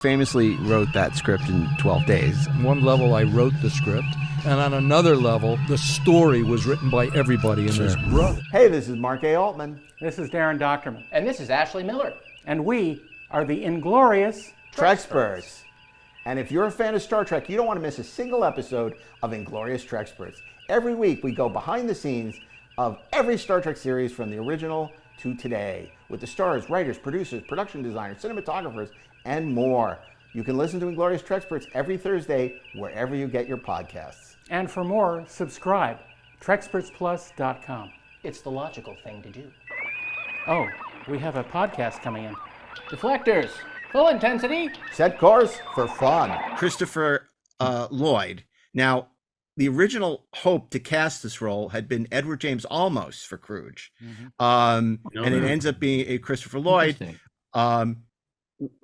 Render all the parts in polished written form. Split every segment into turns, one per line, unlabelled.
Famously wrote that script in 12 days.
On one level, I wrote the script, and on another level, the story was written by everybody in this room.
Hey, this is Mark A. Altman.
This is DAREN DOCHTERMAN.
And this is Ashley Miller.
And we are the Inglorious
Treksperts. And if you're a fan of Star Trek, you don't want to miss a single episode of Inglorious Treksperts. Every week, we go behind the scenes of every Star Trek series from the original to today, with the stars, writers, producers, production designers, cinematographers, and more. You can listen to Inglorious Treksperts every Thursday, wherever you get your podcasts.
And for more, subscribe. Trekspertsplus.com.
It's the logical thing to do.
Oh, we have a podcast coming in.
Deflectors, full intensity.
Set course for fun.
Christopher Lloyd. Now, the original hope to cast this role had been Edward James Olmos for Scrooge. And it ends up being a Christopher Lloyd.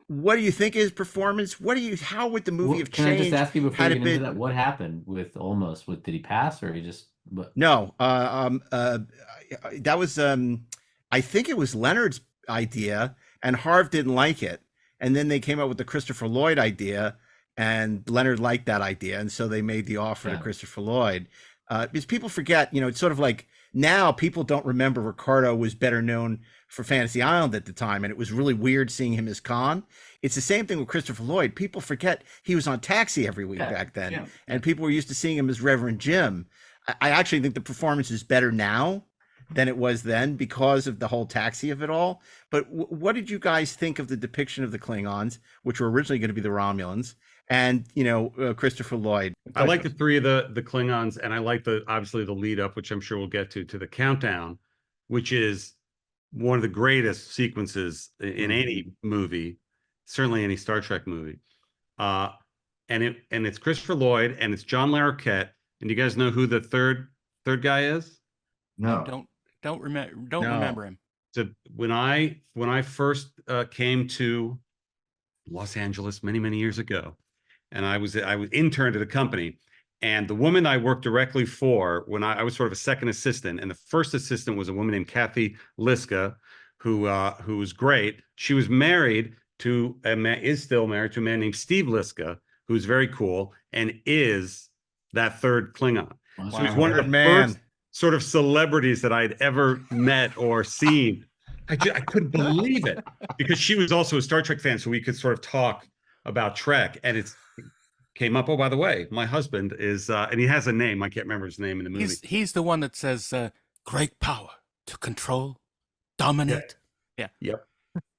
What do you think of his performance? How would the movie have changed?
Can I just ask you before you get into
been...
that, what happened with Olmos? Did he pass, or he just...
No, that was, I think it was Leonard's idea, and Harv didn't like it. And then they came up with the Christopher Lloyd idea, and Leonard liked that idea, and so they made the offer to Christopher Lloyd. Because people forget, it's sort of like now people don't remember Ricardo was better known for Fantasy Island at the time, and it was really weird seeing him as Khan. It's the same thing with Christopher Lloyd. People forget he was on Taxi every week back then, and people were used to seeing him as Reverend Jim. I actually think the performance is better now than it was then because of the whole Taxi of it all. But what did you guys think of the depiction of the Klingons, which were originally going to be the Romulans, and Christopher Lloyd?
I like the three of the Klingons, and I like obviously the lead up, which I'm sure we'll get to the countdown, which is one of the greatest sequences in any movie, certainly any Star Trek movie. And it's Christopher Lloyd, and it's John Larroquette. And you guys know who the third guy is?
No. Don't remember him.
So when I first came to Los Angeles many years ago, and I was interned at a company, and the woman I worked directly for, when I was sort of a second assistant, and the first assistant was a woman named Kathy Liska, who was great. She was married to is still married to a man named Steve Liska, who's very cool, and is that third Klingon. Wow. So he's one of the first sort of celebrities that I'd ever met or seen. I couldn't believe it, because she was also a Star Trek fan, so we could sort of talk about Trek. And it came up, oh, by the way, my husband is, and he has a name, I can't remember his name in the movie.
He's the one that says, great power to control, dominate.
Yeah.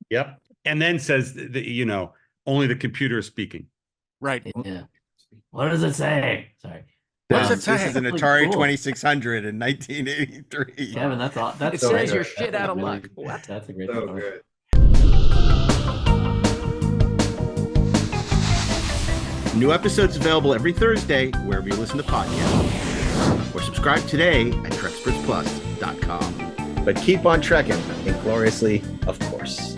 Yep. And then says, that, only the computer is speaking.
Right.
Yeah. What does it say? Sorry.
What does it say?
This is an Atari 2600 in 1983.
Kevin, that's all.
It says you're shit out of luck.
What? That's a great
So
story.
good.
New episodes available every Thursday wherever you listen to podcasts. Or subscribe today at TrekspertsPlus.com.
But keep on trekking, ingloriously, of course.